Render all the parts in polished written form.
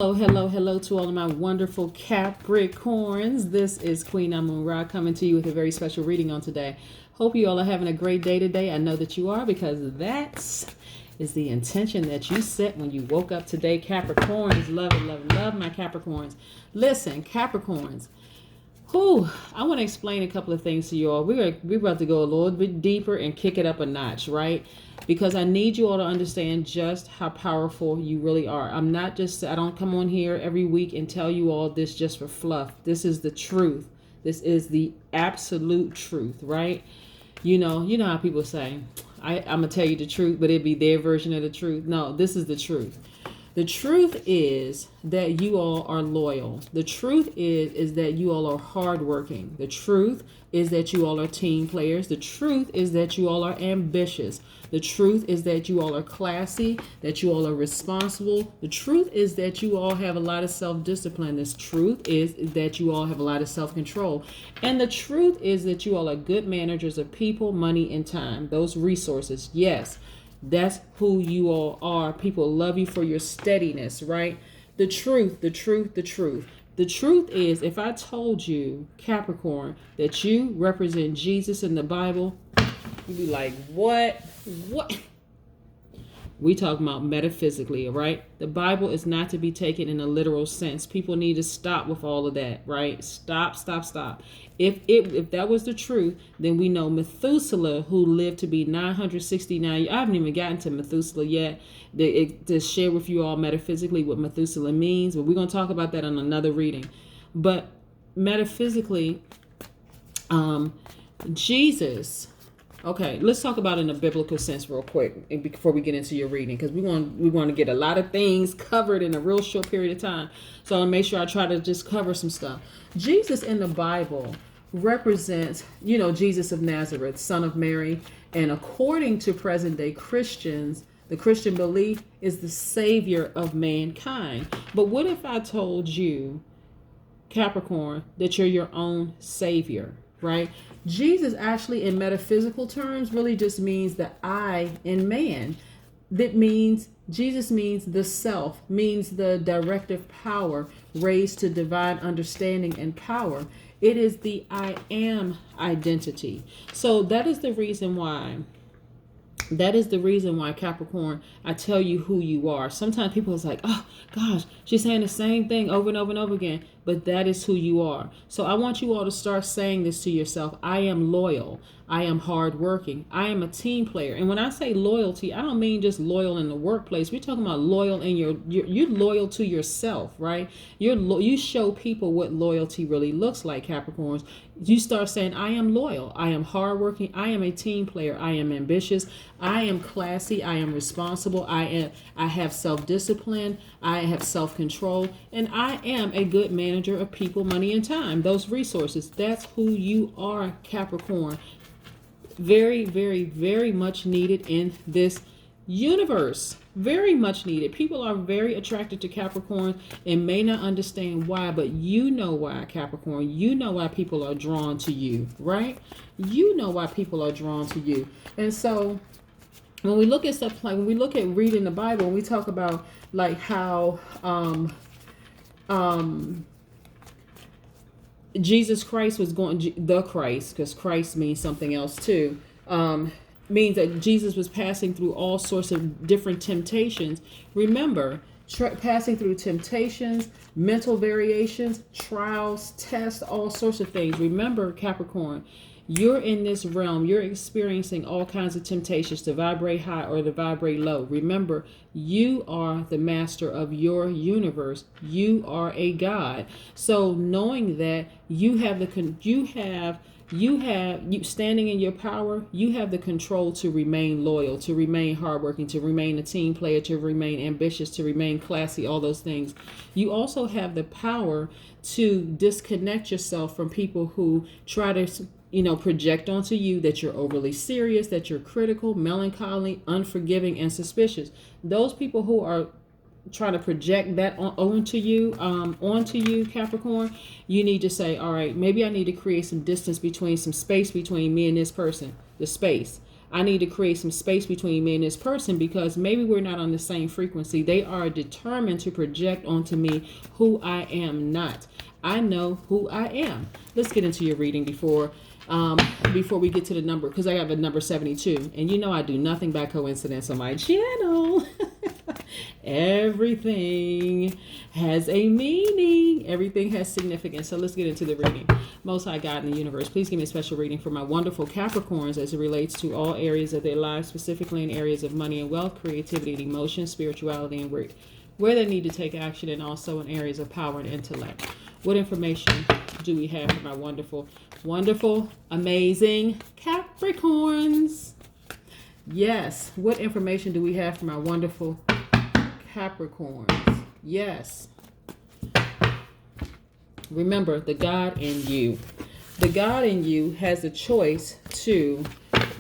Hello, hello, hello to all of my wonderful Capricorns. This is Queen Amun Ra coming to you with a very special reading on today. Hope you all are having a great day today. I know that you are because that is the intention that you set when you woke up today. Capricorns, love it, love it, love my Capricorns. Listen, Capricorns. I want to explain a couple of things to you all. We're about to go a little bit deeper and kick it up a notch, right? Because I need you all to understand just how powerful you really are. I don't come on here every week and tell you all this just for fluff. This is the truth. This is the absolute truth, right? You know how people say, I'm going to tell you the truth, but it'd be their version of the truth. No, this is the truth. The truth is that you all are loyal. The truth is that you all are hardworking. The truth is that you all are team players. The truth is that you all are ambitious. The truth is that you all are classy, that you all are responsible. The truth is that you all have a lot of self-discipline. The truth is that you all have a lot of self-control. And the truth is that you all are good managers of people, money, and time. Those resources, yes. That's who you all are. People love you for your steadiness, right? The truth, the truth, the truth. The truth is, if I told you, Capricorn, that you represent Jesus in the Bible, you'd be like, what? What? We talking about metaphysically, right? The Bible is not to be taken in a literal sense. People need to stop with all of that, right? Stop. If that was the truth, then we know Methuselah, who lived to be 969. I haven't even gotten to Methuselah yet to share with you all metaphysically what Methuselah means, but we're going to talk about that on another reading. But metaphysically, Jesus. Okay, let's talk about it in a biblical sense real quick before we get into your reading, because we want to get a lot of things covered in a real short period of time. So I'll make sure I try to just cover some stuff. Jesus in the Bible represents, Jesus of Nazareth, son of Mary, and according to present day Christians, the Christian belief is the savior of mankind. But what if I told you, Capricorn, that you're your own savior? Right? Jesus actually in metaphysical terms really just means the I in man. That means Jesus means the self, means the directive power raised to divine understanding and power. It is the I am identity. So that is the reason why. Capricorn, I tell you who you are. Sometimes people is like, oh gosh, she's saying the same thing over and over and over again. But that is who you are. So I want you all to start saying this to yourself. I am loyal. I am hardworking. I am a team player. And when I say loyalty, I don't mean just loyal in the workplace. We're talking about loyal in you're loyal to yourself, right? You show people what loyalty really looks like, Capricorns. You start saying, I am loyal. I am hardworking. I am a team player. I am ambitious. I am classy. I am responsible. I have self-discipline. I have self-control. And I am a good manager of people, money, and time. Those resources. That's who you are, Capricorn. Very, very, very much needed in this universe. Very much needed. People are very attracted to Capricorn and may not understand why, but you know why, Capricorn. You know why people are drawn to you, right? You know why people are drawn to you. And so when we look at stuff like when we look at reading the Bible, and we talk about like how Jesus Christ was the Christ, because Christ means something else too, means that Jesus was passing through all sorts of different temptations. Remember, passing through temptations, mental variations, trials, tests, all sorts of things. Remember, Capricorn, you're in this realm. You're experiencing all kinds of temptations to vibrate high or to vibrate low. Remember, you are the master of your universe. You are a god. So knowing that you standing in your power, you have the control to remain loyal, to remain hardworking, to remain a team player, to remain ambitious, to remain classy, all those things. You also have the power to disconnect yourself from people who try to project onto you that you're overly serious, that you're critical, melancholy, unforgiving, and suspicious. Those people who are trying to project that onto you, Capricorn, you need to say, all right, maybe I need to create some distance some space between me and this person, the space. I need to create some space between me and this person because maybe we're not on the same frequency. They are determined to project onto me who I am not. I know who I am. Let's get into your reading before we get to the number, because I have a number 72. And you know I do nothing by coincidence on my channel. Everything has a meaning. Everything has significance. So let's get into the reading. Most High God in the universe, please give me a special reading for my wonderful Capricorns as it relates to all areas of their lives, specifically in areas of money and wealth, creativity and emotion, spirituality and where they need to take action, and also in areas of power and intellect. What information do we have for my wonderful, wonderful, amazing Capricorns? Yes. What information do we have for my wonderful Capricorns? Yes. Remember, the God in you. The God in you has a choice to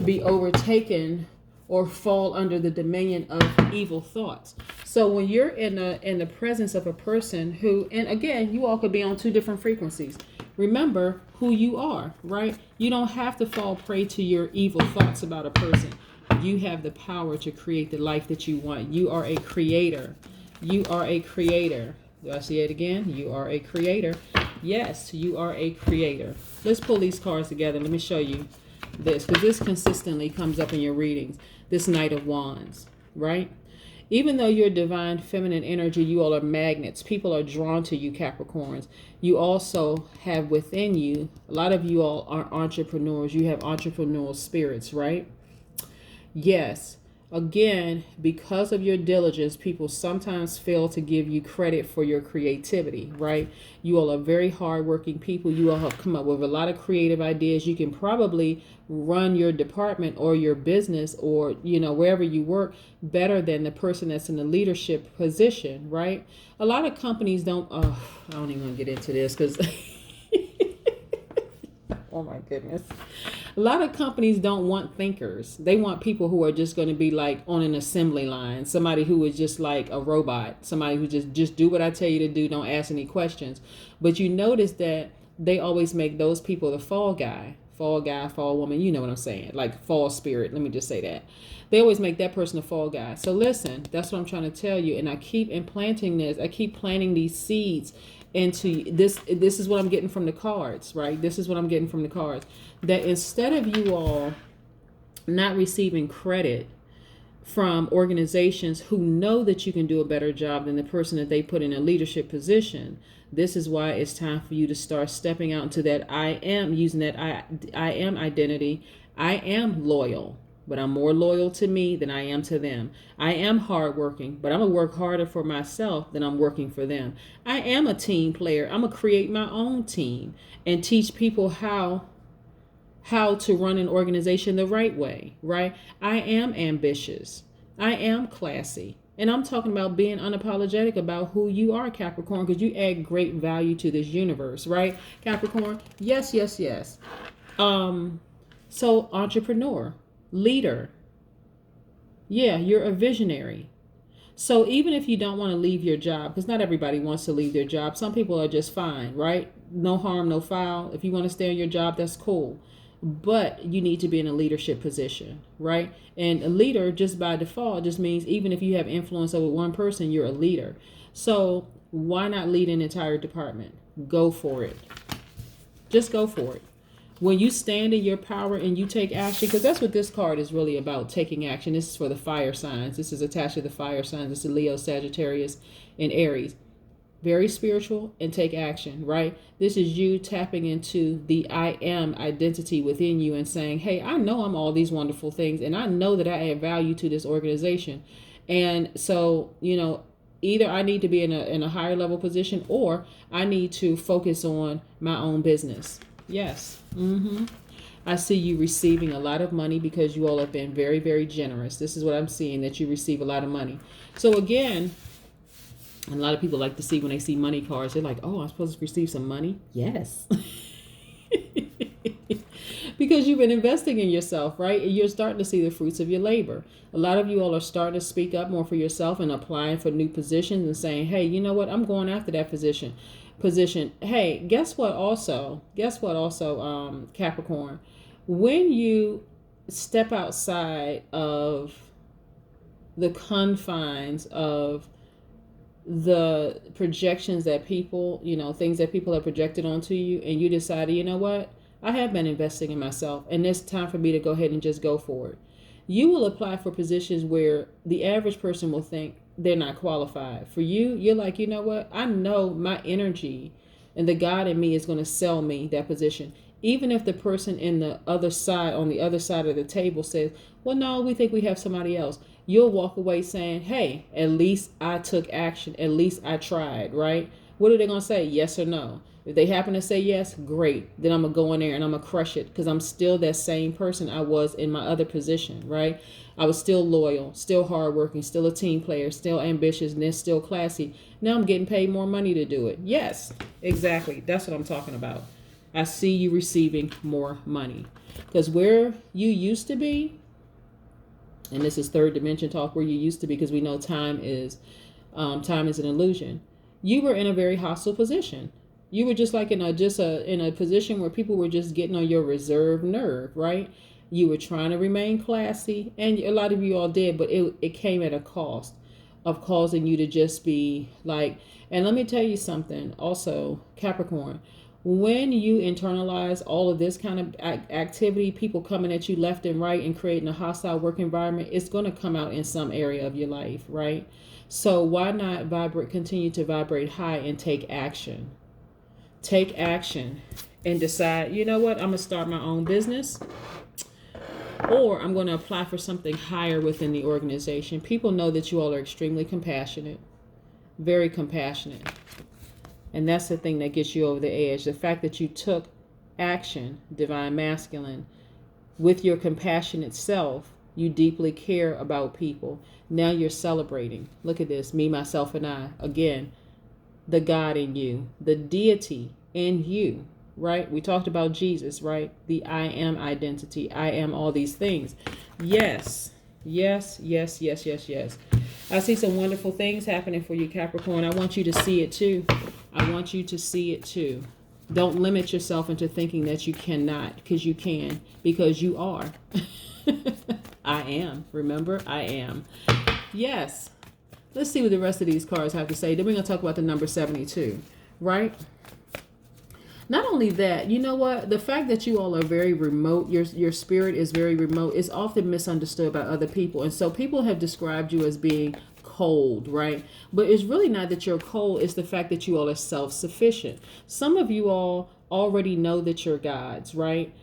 be overtaken or fall under the dominion of evil thoughts. So when you're in the presence of a person who, and again, you all could be on two different frequencies. Remember who you are, right? You don't have to fall prey to your evil thoughts about a person. You have the power to create the life that you want. You are a creator. You are a creator. Do I see it again? You are a creator. Yes, you are a creator. Let's pull these cards together. Let me show you this, because this consistently comes up in your readings. This Knight of Wands, right? Even though you're divine feminine energy, you all are magnets. People are drawn to you, Capricorns. You also have within you, a lot of you all are entrepreneurs. You have entrepreneurial spirits, right? Yes. Again, because of your diligence, people sometimes fail to give you credit for your creativity, right? You all are very hardworking people. You all have come up with a lot of creative ideas. You can probably run your department or your business or, wherever you work better than the person that's in the leadership position, right? A lot of companies don't, I don't even want to get into this because... Oh my goodness. A lot of companies don't want thinkers. They want people who are just going to be like on an assembly line. Somebody who is just like a robot. Somebody who just do what I tell you to do. Don't ask any questions. But you notice that they always make those people the fall guy, fall woman. You know what I'm saying? Like fall spirit. Let me just say that. They always make that person a fall guy. So listen, that's what I'm trying to tell you. And I keep implanting this. I keep planting these seeds into this. This is what I'm getting from the cards, right? This is what I'm getting from the cards. That instead of you all not receiving credit from organizations who know that you can do a better job than the person that they put in a leadership position, this is why it's time for you to start stepping out into that I am, using that I am identity. I am loyal, but I'm more loyal to me than I am to them. I am hardworking, but I'm going to work harder for myself than I'm working for them. I am a team player. I'm going to create my own team and teach people how to run an organization the right way, right? I am ambitious. I am classy. And I'm talking about being unapologetic about who you are, Capricorn, because you add great value to this universe, right? Capricorn, yes, yes, yes. So entrepreneur. Leader. Yeah, you're a visionary. So even if you don't want to leave your job, because not everybody wants to leave their job. Some people are just fine, right? No harm, no foul. If you want to stay on your job, that's cool. But you need to be in a leadership position, right? And a leader, just by default, just means even if you have influence over one person, you're a leader. So why not lead an entire department? Go for it. Just go for it. When you stand in your power and you take action, because that's what this card is really about, taking action. This is for the fire signs. This is attached to the fire signs. This is Leo, Sagittarius, and Aries. Very spiritual and take action, right? This is you tapping into the I am identity within you and saying, hey, I know I'm all these wonderful things and I know that I add value to this organization. And so, either I need to be in a higher level position or I need to focus on my own business. Yes. I see you receiving a lot of money because you all have been very, very generous. This is what I'm seeing, that you receive a lot of money. So again, a lot of people like to see when they see money cards, they're like, oh, I'm supposed to receive some money? Yes. Because you've been investing in yourself, right? And you're starting to see the fruits of your labor. A lot of you all are starting to speak up more for yourself and applying for new positions and saying, hey, you know what? I'm going after that position. Hey, guess what also, Capricorn, when you step outside of the confines of the projections that people, things that people have projected onto you, and you decided, you know what, I have been investing in myself, and it's time for me to go ahead and just go for it. You will apply for positions where the average person will think they're not qualified. For you, you're like, you know what, I know my energy and the God in me is going to sell me that position. Even if the person in the other side, on the other side of the table says, well, no, we think we have somebody else. You'll walk away saying, hey, at least I took action. At least I tried, right? What are they going to say? Yes or no? If they happen to say yes, great. Then I'm going to go in there and I'm going to crush it, because I'm still that same person I was in my other position, right? I was still loyal, still hardworking, still a team player, still ambitious, and then still classy. Now I'm getting paid more money to do it. Yes, exactly. That's what I'm talking about. I see you receiving more money, because where you used to be, and this is third dimension talk, where you used to be, because we know time is an illusion. You were in a very hostile position. You were just like in a position where people were just getting on your reserve nerve, right? You were trying to remain classy, and a lot of you all did, but it came at a cost of causing you to just be like, and let me tell you something also, Capricorn, when you internalize all of this kind of activity, people coming at you left and right and creating a hostile work environment, it's going to come out in some area of your life, right? So why not continue to vibrate high and take action? Take action and decide, you know what, I'm going to start my own business, or I'm going to apply for something higher within the organization. People know that you all are extremely compassionate, very compassionate. And that's the thing that gets you over the edge. The fact that you took action, divine masculine, with your compassionate self, you deeply care about people. Now you're celebrating. Look at this, me, myself, and I. Again, the God in you, the deity in you, right? We talked about Jesus, right? The I am identity. I am all these things. Yes, yes, yes, yes, yes, yes. I see some wonderful things happening for you, Capricorn. I want you to see it too. I want you to see it too. Don't limit yourself into thinking that you cannot, because you can, because you are. I am. Remember, I am. Yes. Let's see what the rest of these cards have to say. Then we're going to talk about the number 72, right? Not only that, you know what? The fact that you all are very remote, your spirit is very remote, is often misunderstood by other people. And so people have described you as being cold, right? But it's really not that you're cold. It's the fact that you all are self-sufficient. Some of you all already know that you're gods, right?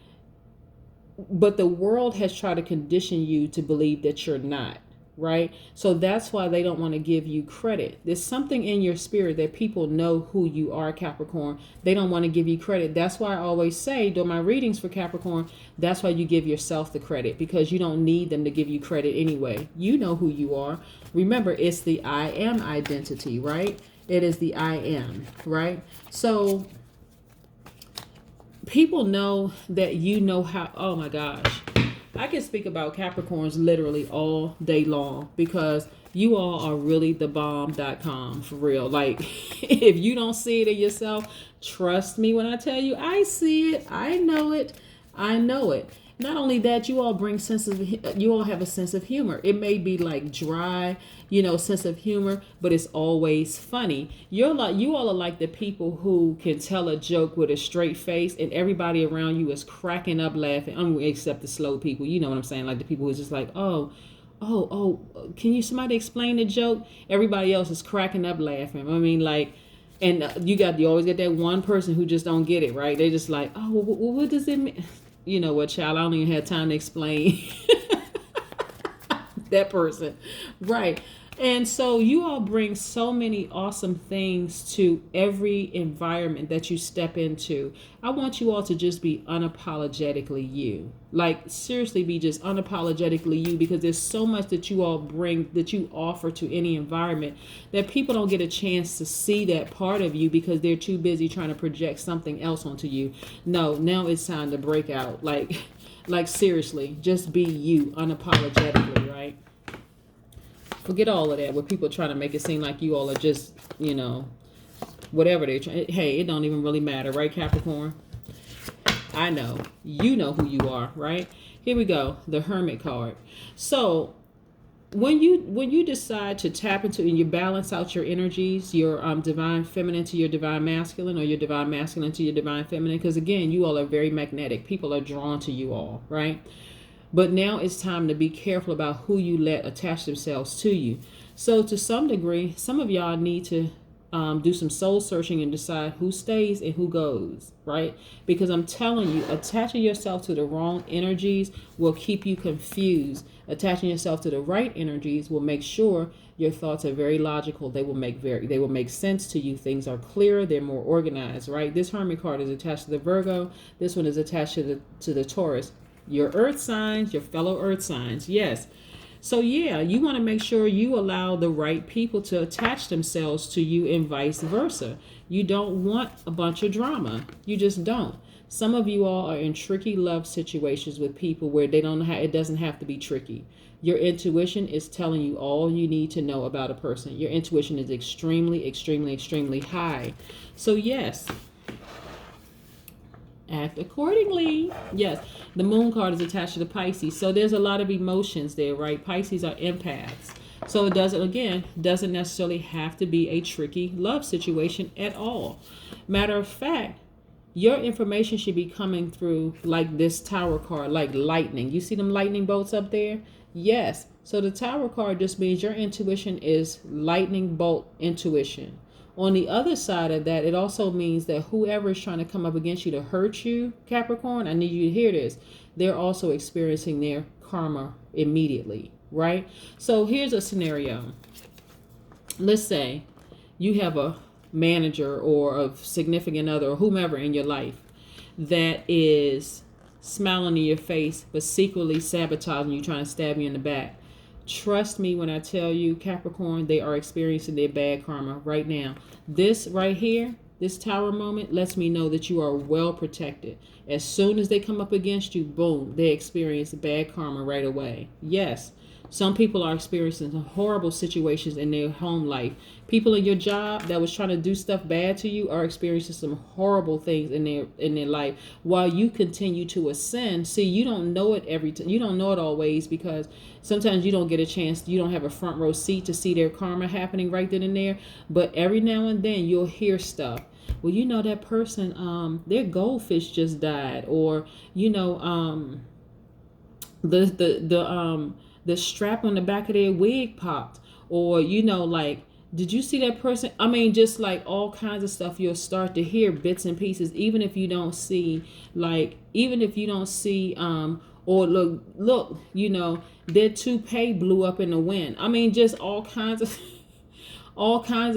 But the world has tried to condition you to believe that you're not. Right? So that's why they don't want to give you credit. There's something in your spirit that people know who you are, Capricorn. They don't want to give you credit. That's why I always say during my readings for Capricorn, that's why you give yourself the credit, because you don't need them to give you credit anyway. You know who you are. Remember, it's the I am identity, right? It is the I am, right? So people know that you know how, oh my gosh. I can speak about Capricorns literally all day long, because you all are really the bomb.com for real. Like, if you don't see it in yourself, trust me when I tell you, I see it. I know it. I know it. Not only that, you all you all have a sense of humor. It may be like dry, sense of humor, but it's always funny. You all are like the people who can tell a joke with a straight face and everybody around you is cracking up laughing. Except the slow people, you know what I'm saying? Like the people who's just like, oh, can somebody explain the joke? Everybody else is cracking up laughing. I mean, like, and you always get that one person who just don't get it, right? They just like, oh, what does it mean? You know what, child, I don't even have time to explain that person. Right. And so you all bring so many awesome things to every environment that you step into. I want you all to just be unapologetically you. Like, seriously, be just unapologetically you, because there's so much that you all bring, that you offer to any environment, that people don't get a chance to see that part of you because they're too busy trying to project something else onto you. No, now it's time to break out. Like seriously, just be you unapologetically, right? Forget all of that, where people trying to make it seem like you all are just, whatever they're trying. Hey, it don't even really matter, right, Capricorn? I know. You know who you are, right? Here we go, the Hermit card. So when you decide to tap into and you balance out your energies, your divine feminine to your divine masculine, or your divine masculine to your divine feminine, because again, you all are very magnetic. People are drawn to you all, right? But now it's time to be careful about who you let attach themselves to you. So to some degree, some of y'all need to do some soul searching and decide who stays and who goes, right? Because I'm telling you, attaching yourself to the wrong energies will keep you confused. Attaching yourself to the right energies will make sure your thoughts are very logical. They will make sense to you. Things are clearer. They're more organized, right? This Hermit card is attached to the Virgo. This one is attached to the Taurus. Your earth signs, your fellow earth signs. Yes. So yeah, you want to make sure you allow the right people to attach themselves to you and vice versa. You don't want a bunch of drama. You just don't. Some of you all are in tricky love situations with people where they don't it doesn't have to be tricky. Your intuition is telling you all you need to know about a person. Your intuition is extremely, extremely, extremely high. So yes, act accordingly. Yes, the Moon card is attached to the Pisces. So there's a lot of emotions there, right? Pisces are empaths. So it doesn't necessarily have to be a tricky love situation at all. Matter of fact, your information should be coming through like this Tower card, like lightning. You see them lightning bolts up there? Yes. So the Tower card just means your intuition is lightning bolt intuition. On the other side of that, it also means that whoever is trying to come up against you to hurt you, Capricorn, I need you to hear this. They're also experiencing their karma immediately, right? So here's a scenario. Let's say you have a manager or a significant other or whomever in your life that is smiling in your face but secretly sabotaging you, trying to stab you in the back. Trust me when I tell you, Capricorn, they are experiencing their bad karma right now. This right here, this Tower moment lets me know that you are well protected. As soon as they come up against you, boom, they experience bad karma right away. Yes, some people are experiencing horrible situations in their home life. People in your job that was trying to do stuff bad to you are experiencing some horrible things in their life while you continue to ascend. See, you don't know it you don't know it always, because sometimes you don't get a chance, you don't have a front row seat to see their karma happening right then and there. But every now and then you'll hear stuff. Well, you know, that person, their goldfish just died, or you know, the strap on the back of their wig popped, or you know, like, did you see that person? I mean, just like all kinds of stuff you'll start to hear bits and pieces, even if you don't see, or look, you know, their toupee blew up in the wind. I mean, just all kinds of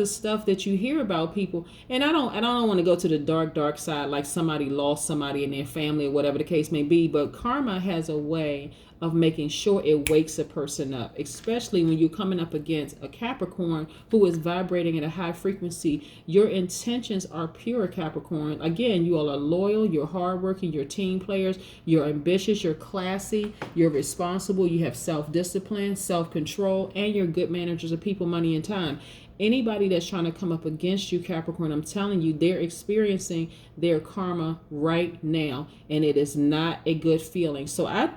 stuff that you hear about people. And I don't want to go to the dark side, like somebody lost somebody in their family or whatever the case may be, but karma has a way of making sure it wakes a person up, especially when you're coming up against a Capricorn who is vibrating at a high frequency. Your intentions are pure, Capricorn. Again, you all are loyal, you're hardworking, you're team players, you're ambitious, you're classy, you're responsible, you have self-discipline, self-control, and you're good managers of people, money, and time. Anybody that's trying to come up against you, Capricorn, I'm telling you, they're experiencing their karma right now, and it is not a good feeling. So I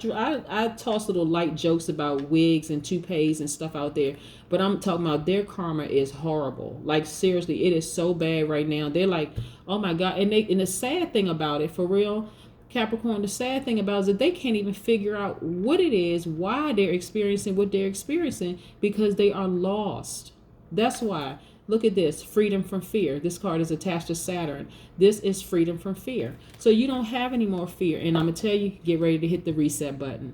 toss little light jokes about wigs and toupees and stuff out there, but I'm talking about their karma is horrible. Like, seriously, it is so bad right now. They're like, oh my God. And the sad thing about it, for real, Capricorn, the sad thing about it is that they can't even figure out what it is, why they're experiencing what they're experiencing, because they are lost. That's why, look at this, freedom from fear. This card is attached to Saturn. This is freedom from fear. So you don't have any more fear. And I'm going to tell you, get ready to hit the reset button.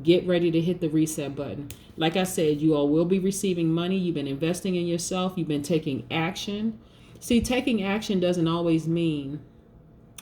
Get ready to hit the reset button. Like I said, you all will be receiving money. You've been investing in yourself. You've been taking action. See, taking action doesn't always mean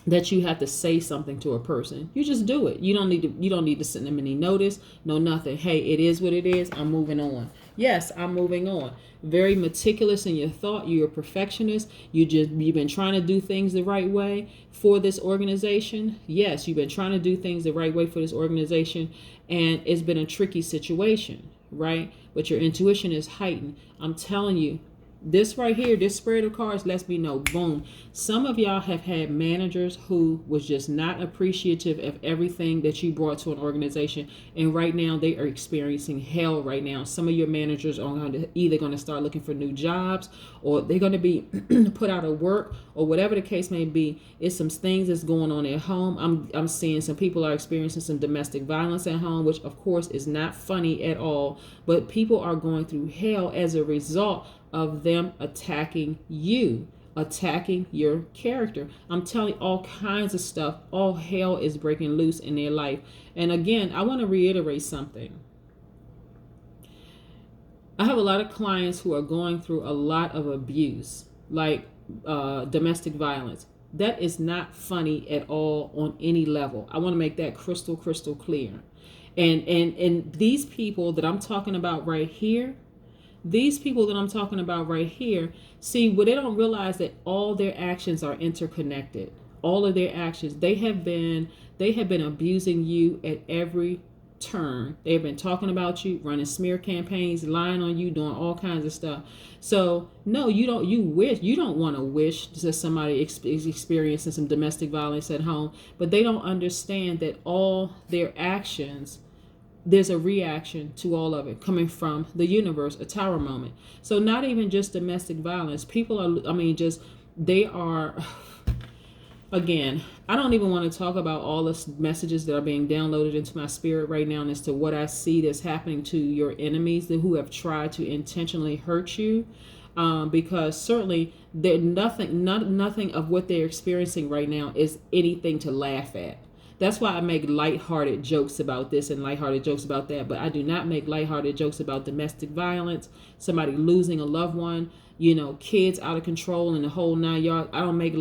that you have to say something to a person. You just do it. You don't need to send them any notice, no nothing. Hey, it is what it is. I'm moving on. Yes, I'm moving on. Very meticulous in your thought. You're a perfectionist. You've been trying to do things the right way for this organization. Yes, you've been trying to do things the right way for this organization, and it's been a tricky situation, right? But your intuition is heightened. I'm telling you, This right here, this spread of cards lets me know, boom, some of y'all have had managers who was just not appreciative of everything that you brought to an organization. And right now they are experiencing hell right now. Some of your managers are either going to start looking for new jobs, or they're going to be put out of work, or whatever the case may be. It's some things that's going on at home. I'm seeing some people are experiencing some domestic violence at home, which of course is not funny at all. But people are going through hell as a result of them attacking you, attacking your character. I'm telling you, all kinds of stuff. All hell is breaking loose in their life. And again, I want to reiterate something. I have a lot of clients who are going through a lot of abuse, like domestic violence. That is not funny at all on any level. I want to make that crystal clear. And these people that I'm talking about right here, see, what they don't realize that all their actions are interconnected. All of their actions, they have been abusing you at every turn. They've been talking about you, running smear campaigns, lying on you, doing all kinds of stuff. So no, you don't want to wish that somebody is experiencing some domestic violence at home, but they don't understand that all their actions, there's a reaction to all of it coming from the universe, a tower moment. So not even just domestic violence. People are, they are, again, I don't even want to talk about all the messages that are being downloaded into my spirit right now as to what I see that's happening to your enemies who have tried to intentionally hurt you. Because certainly nothing of what they're experiencing right now is anything to laugh at. That's why I make lighthearted jokes about this and lighthearted jokes about that. But I do not make lighthearted jokes about domestic violence, somebody losing a loved one, kids out of control and the whole 9 yards. I don't make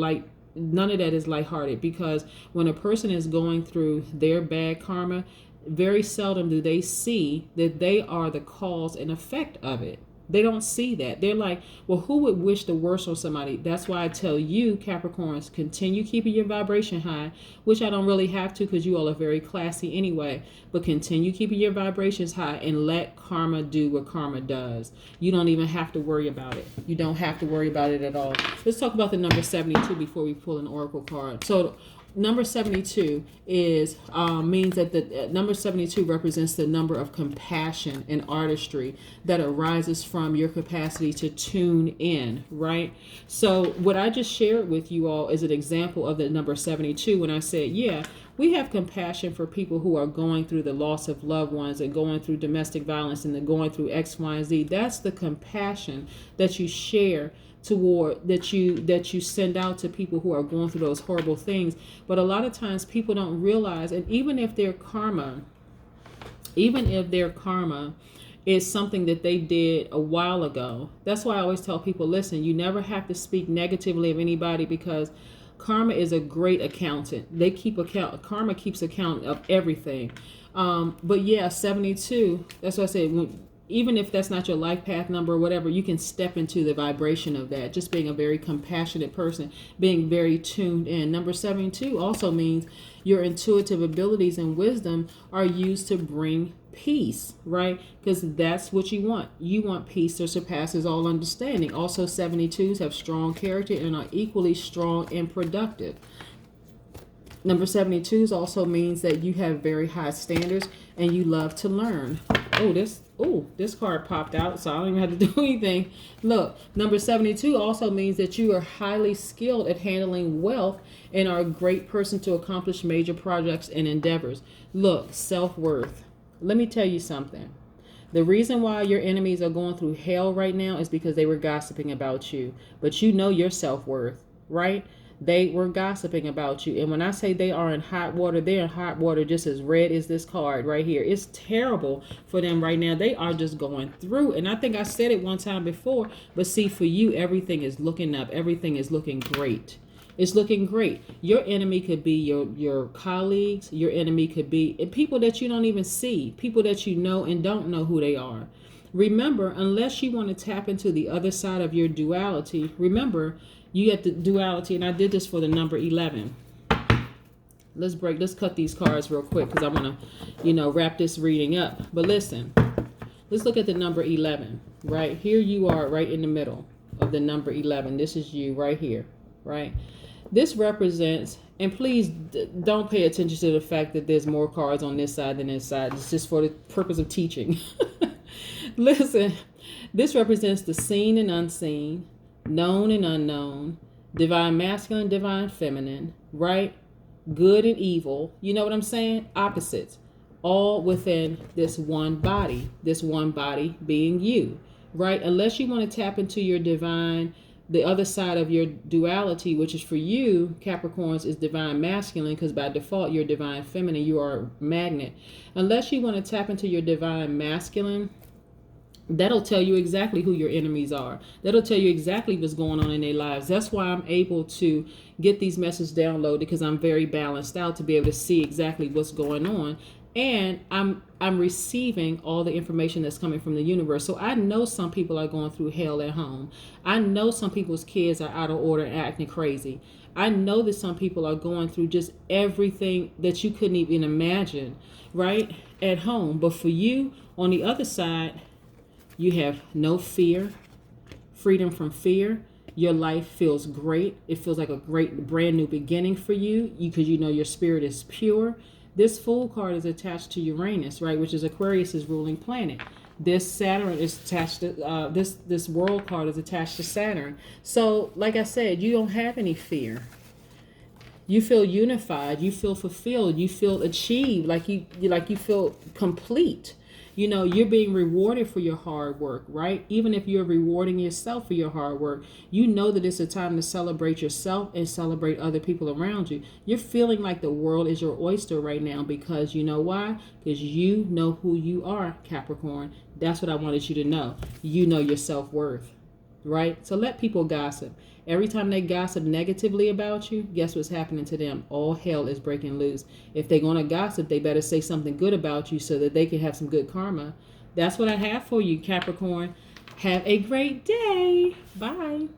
none of that is lighthearted, because when a person is going through their bad karma, very seldom do they see that they are the cause and effect of it. They don't see that. They're like, well, who would wish the worst on somebody? That's why I tell you, Capricorns, continue keeping your vibration high, which I don't really have to because you all are very classy anyway. But continue keeping your vibrations high and let karma do what karma does. You don't even have to worry about it. You don't have to worry about it at all. Let's talk about the number 72 before we pull an oracle card. So number 72 is means that the number 72 represents the number of compassion and artistry that arises from your capacity to tune in, right? So what I just shared with you all is an example of the number 72 when I said, yeah, we have compassion for people who are going through the loss of loved ones and going through domestic violence and going through X, Y, and Z. That's the compassion that you share toward that you send out to people who are going through those horrible things. But a lot of times people don't realize, and even if their karma is something that they did a while ago, that's why I always tell people, listen, you never have to speak negatively of anybody, because karma is a great accountant. Karma keeps account of everything. But yeah, 72, that's what I said, even if that's not your life path number or whatever, you can step into the vibration of that. Just being a very compassionate person, being very tuned in. Number 72 also means your intuitive abilities and wisdom are used to bring peace, right? Because that's what you want. You want peace that surpasses all understanding. Also, 72s have strong character and are equally strong and productive. Number 72s also means that you have very high standards and you love to learn. This card popped out, so I don't even have to do anything. Look, number 72 also means that you are highly skilled at handling wealth and are a great person to accomplish major projects and endeavors. Look, self-worth. Let me tell you something. The reason why your enemies are going through hell right now is because they were gossiping about you. But you know your self-worth, right? They were gossiping about you. And when I say they are in hot water, they're in hot water just as red as this card right here. It's terrible for them right now. They are just going through. And I think I said it one time before. But see, for you, everything is looking up. Everything is looking great. It's looking great. Your enemy could be your colleagues. Your enemy could be people that you don't even see. People that you know and don't know who they are. Remember, unless you want to tap into the other side of your duality, remember, you get the duality, and I did this for the number 11. Let's cut these cards real quick because I want to, wrap this reading up. But listen, let's look at the number 11, right? Here you are right in the middle, have the number 11. This is you right here, right? This represents, and please don't pay attention to the fact that there's more cards on this side than this side. It's just for the purpose of teaching. Listen, this represents the seen and unseen, known and unknown, divine masculine, divine feminine, right? Good and evil. You know what I'm saying? Opposites. All within this one body being you, right? Unless you want to tap into your divine, the other side of your duality, which is for you, Capricorns, is divine masculine, because by default, you're divine feminine. You are a magnet. Unless you want to tap into your divine masculine, that'll tell you exactly who your enemies are. That'll tell you exactly what's going on in their lives. That's why I'm able to get these messages downloaded, because I'm very balanced out to be able to see exactly what's going on. And I'm receiving all the information that's coming from the universe. So I know some people are going through hell at home. I know some people's kids are out of order and acting crazy. I know that some people are going through just everything that you couldn't even imagine, right, at home. But for you, on the other side, you have no fear, freedom from fear. Your life feels great. It feels like a great brand new beginning for you, because you know your spirit is pure. This Fool card is attached to Uranus, right, which is Aquarius's ruling planet. This Saturn is attached to, this World card is attached to Saturn. So, like I said, you don't have any fear. You feel unified. You feel fulfilled. You feel achieved. Like you feel complete. You know, you're being rewarded for your hard work, right? Even if you're rewarding yourself for your hard work, you know that it's a time to celebrate yourself and celebrate other people around you. You're feeling like the world is your oyster right now, because you know why? Because you know who you are, Capricorn. That's what I wanted you to know. You know your self-worth, right? So let people gossip. Every time they gossip negatively about you, guess what's happening to them? All hell is breaking loose. If they're going to gossip, they better say something good about you so that they can have some good karma. That's what I have for you, Capricorn. Have a great day. Bye.